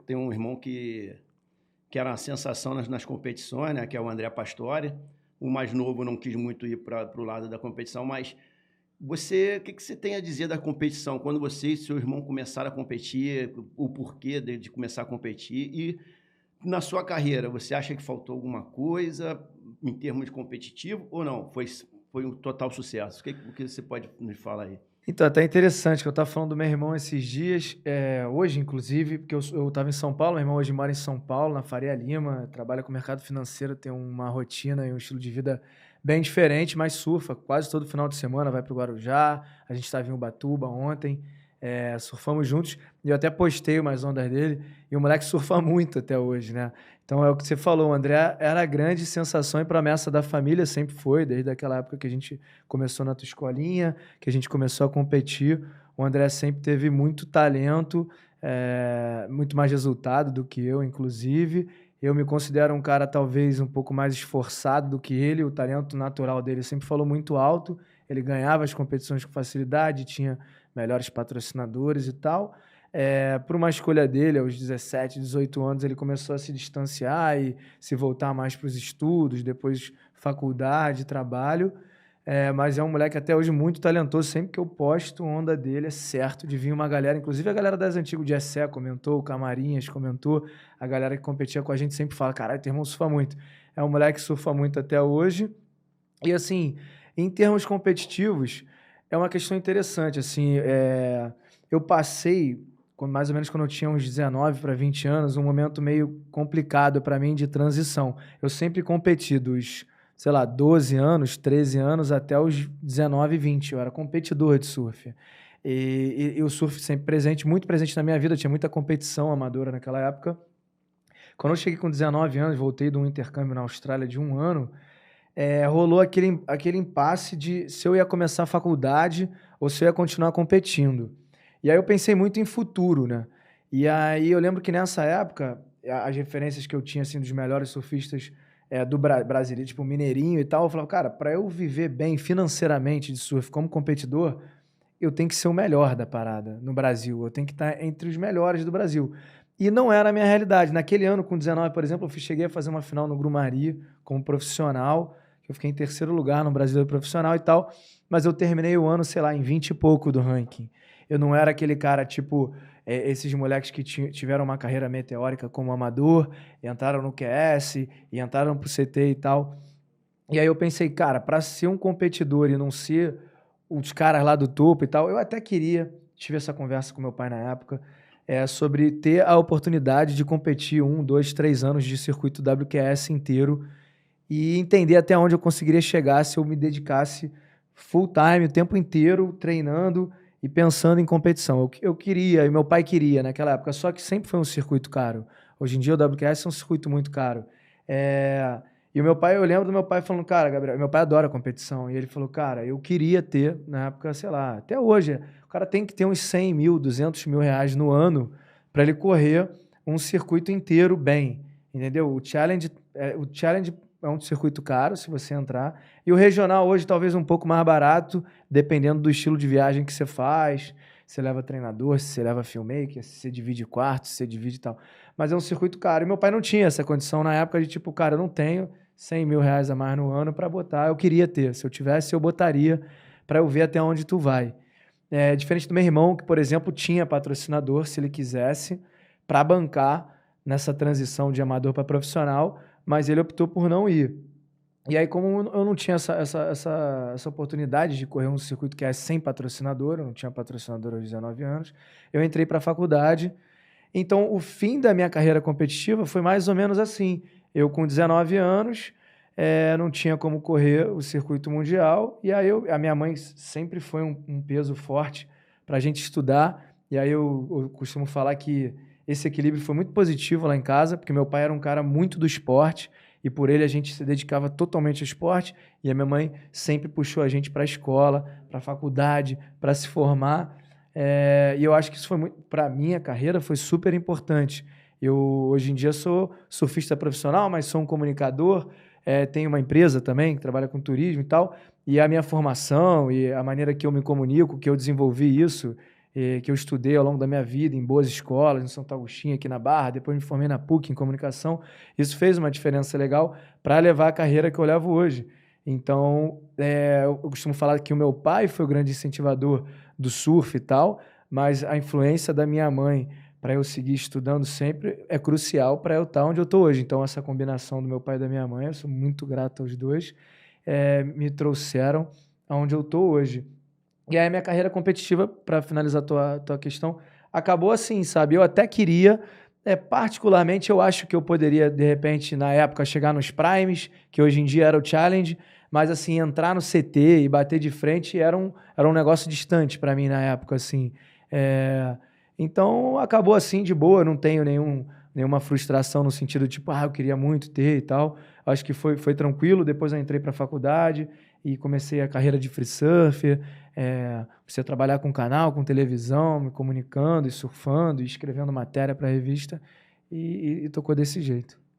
Tem um irmão que era uma sensação nas competições, né, que é o André Pastore. O mais novo não quis muito ir para o lado da competição, mas o que você tem a dizer da competição? Quando você e seu irmão começaram a competir, o porquê de começar a competir e na sua carreira, você acha que faltou alguma coisa em termos de competitivo ou não? Foi um total sucesso. O que você pode me falar aí? Então, até interessante que eu estava falando do meu irmão esses dias, hoje inclusive, porque eu estava em São Paulo, meu irmão hoje mora em São Paulo, na Faria Lima, trabalha com o mercado financeiro, tem uma rotina e um estilo de vida bem diferente, mas surfa quase todo final de semana, vai para o Guarujá, a gente estava em Ubatuba ontem, surfamos juntos, e eu até postei umas ondas dele, e o moleque surfa muito até hoje, né? Então é o que você falou, o André era a grande sensação e promessa da família, sempre foi, desde aquela época que a gente começou na tua escolinha, que a gente começou a competir. O André sempre teve muito talento, muito mais resultado do que eu, inclusive. Eu me considero um cara talvez um pouco mais esforçado do que ele, o talento natural dele sempre falou muito alto, ele ganhava as competições com facilidade, tinha melhores patrocinadores e tal. Por uma escolha dele, aos 17, 18 anos, ele começou a se distanciar e se voltar mais para os estudos, depois faculdade, trabalho. Mas é um moleque até hoje muito talentoso. Sempre que eu posto onda dele, é certo de vir uma galera, inclusive a galera das antigas de Essé comentou, o Camarinhas comentou, a galera que competia com a gente sempre fala, caralho, teu irmão surfa muito. É um moleque que surfa muito até hoje. E assim, em termos competitivos, é uma questão interessante, assim, eu passei, mais ou menos quando eu tinha uns 19 para 20 anos, um momento meio complicado para mim de transição. Eu sempre competi dos, sei lá, 12 anos, 13 anos até os 19, 20. Eu era competidor de surf. E o surf sempre presente, muito presente na minha vida. Eu tinha muita competição amadora naquela época. Quando eu cheguei com 19 anos, voltei de um intercâmbio na Austrália de um ano, rolou aquele impasse de se eu ia começar a faculdade ou se eu ia continuar competindo. E aí eu pensei muito em futuro, né? E aí eu lembro que nessa época, as referências que eu tinha, assim, dos melhores surfistas do Brasil, tipo Mineirinho e tal, eu falava, cara, para eu viver bem financeiramente de surf como competidor, eu tenho que ser o melhor da parada no Brasil, eu tenho que estar entre os melhores do Brasil. E não era a minha realidade. Naquele ano, com 19, por exemplo, eu cheguei a fazer uma final no Grumari como profissional, que eu fiquei em terceiro lugar no Brasileiro Profissional e tal, mas eu terminei o ano, sei lá, em 20 e pouco do ranking. Eu não era aquele cara, tipo, esses moleques que tiveram uma carreira meteórica como amador, entraram no QS, e entraram pro CT e tal. E aí eu pensei, cara, para ser um competidor e não ser os caras lá do topo e tal, eu até queria, tive essa conversa com meu pai na época, sobre ter a oportunidade de competir 1, 2, 3 anos de circuito WQS inteiro e entender até onde eu conseguiria chegar se eu me dedicasse full time, o tempo inteiro, treinando e pensando em competição. Eu queria, e meu pai queria naquela época, só que sempre foi um circuito caro. Hoje em dia o WQS é um circuito muito caro. E o meu pai, eu lembro do meu pai falando, cara, Gabriel, meu pai adora competição, e ele falou, cara, eu queria ter, na época, sei lá, até hoje, o cara tem que ter uns 100 mil, 200 mil reais no ano para ele correr um circuito inteiro bem, entendeu? O Challenge é um circuito caro, se você entrar, e o regional hoje talvez um pouco mais barato, dependendo do estilo de viagem que você faz, se você leva treinador, se você leva filmmaker, se você divide quarto, se você divide e tal. Mas é um circuito caro. E meu pai não tinha essa condição na época de tipo, cara, eu não tenho 100 mil reais a mais no ano para botar. Eu queria ter. Se eu tivesse, eu botaria para eu ver até onde tu vai. Diferente do meu irmão, que, por exemplo, tinha patrocinador, se ele quisesse, para bancar nessa transição de amador para profissional, mas ele optou por não ir. E aí, como eu não tinha essa oportunidade de correr um circuito que é sem patrocinador, eu não tinha patrocinador aos 19 anos, eu entrei para a faculdade. Então, o fim da minha carreira competitiva foi mais ou menos assim. Eu, com 19 anos, não tinha como correr o circuito mundial, e aí a minha mãe sempre foi um peso forte para a gente estudar, e aí eu costumo falar que esse equilíbrio foi muito positivo lá em casa, porque meu pai era um cara muito do esporte, e por ele a gente se dedicava totalmente ao esporte, e a minha mãe sempre puxou a gente para a escola, para a faculdade, para se formar, e eu acho que isso foi muito, para a minha carreira, foi super importante. Eu, hoje em dia, sou surfista profissional, mas sou um comunicador, tenho uma empresa também que trabalha com turismo e tal, e a minha formação e a maneira que eu me comunico, que eu desenvolvi isso, que eu estudei ao longo da minha vida em boas escolas, em Santo Agostinho, aqui na Barra, depois me formei na PUC em comunicação. Isso fez uma diferença legal para levar a carreira que eu levo hoje. Então, eu costumo falar que o meu pai foi o grande incentivador do surf e tal, mas a influência da minha mãe para eu seguir estudando sempre é crucial para eu estar onde eu estou hoje. Então, essa combinação do meu pai e da minha mãe, eu sou muito grato aos dois, me trouxeram aonde eu estou hoje. E aí, minha carreira competitiva, para finalizar a tua questão, acabou assim, sabe? Eu até queria, particularmente, eu acho que eu poderia, de repente, na época, chegar nos Primes, que hoje em dia era o Challenge, mas, assim, entrar no CT e bater de frente era um negócio distante para mim na época, assim. Então, acabou assim, de boa, não tenho nenhuma frustração no sentido, tipo, eu queria muito ter e tal. Acho que foi tranquilo, depois eu entrei para a faculdade e comecei a carreira de free surfer, comecei a trabalhar com canal, com televisão, me comunicando e surfando e escrevendo matéria para revista e tocou desse jeito.